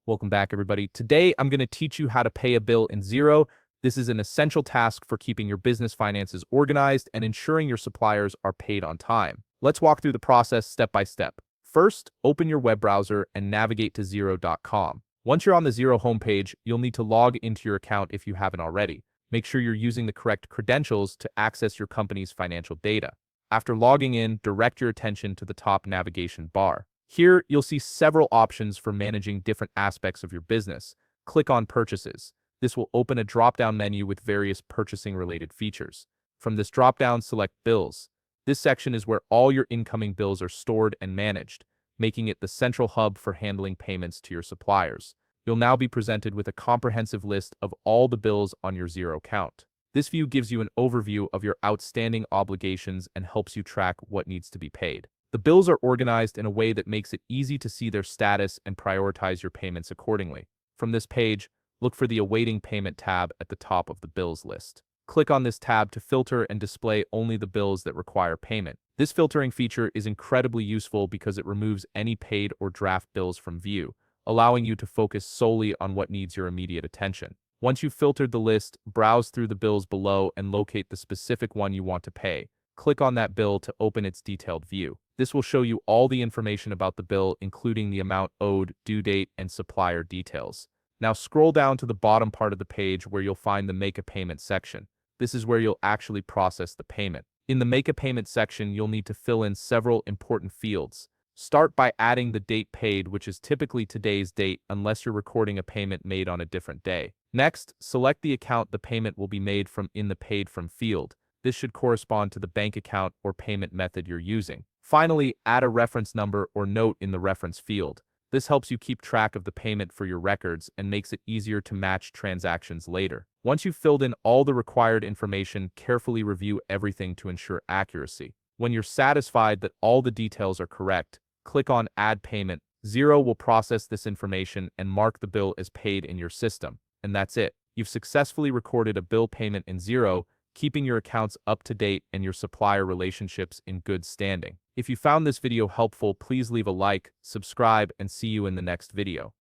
Welcome back, everybody. Today, I'm going to teach you how to pay a bill in Xero. This is an essential task for keeping your business finances organized and ensuring your suppliers are paid on time. Let's walk through the process step by step. First, open your web browser and navigate to Xero.com. Once you're on the Xero homepage, you'll need to log into your account if you haven't already. Make sure you're using the correct credentials to access your company's financial data. After logging in, direct your attention to the top navigation bar. Here, you'll see several options for managing different aspects of your business. Click on Purchases. This will open a drop-down menu with various purchasing-related features. From this drop-down, select Bills. This section is where all your incoming bills are stored and managed, making it the central hub for handling payments to your suppliers. You'll now be presented with a comprehensive list of all the bills on your Xero account. This view gives you an overview of your outstanding obligations and helps you track what needs to be paid. The bills are organized in a way that makes it easy to see their status and prioritize your payments accordingly. From this page, look for the Awaiting Payment tab at the top of the bills list. Click on this tab to filter and display only the bills that require payment. This filtering feature is incredibly useful because it removes any paid or draft bills from view, allowing you to focus solely on what needs your immediate attention. Once you've filtered the list, browse through the bills below and locate the specific one you want to pay. Click on that bill to open its detailed view. This will show you all the information about the bill, including the amount owed, due date, and supplier details. Now scroll down to the bottom part of the page where you'll find the Make a Payment section. This is where you'll actually process the payment. In the Make a Payment section, you'll need to fill in several important fields. Start by adding the date paid, which is typically today's date unless you're recording a payment made on a different day. Next, select the account the payment will be made from in the Paid From field. This should correspond to the bank account or payment method you're using. Finally, add a reference number or note in the reference field. This helps you keep track of the payment for your records and makes it easier to match transactions later. Once you've filled in all the required information, carefully review everything to ensure accuracy. When you're satisfied that all the details are correct, click on Add Payment. Xero will process this information and mark the bill as paid in your system. And that's it. You've successfully recorded a bill payment in Xero, keeping your accounts up to date and your supplier relationships in good standing. If you found this video helpful, please leave a like, subscribe, and see you in the next video.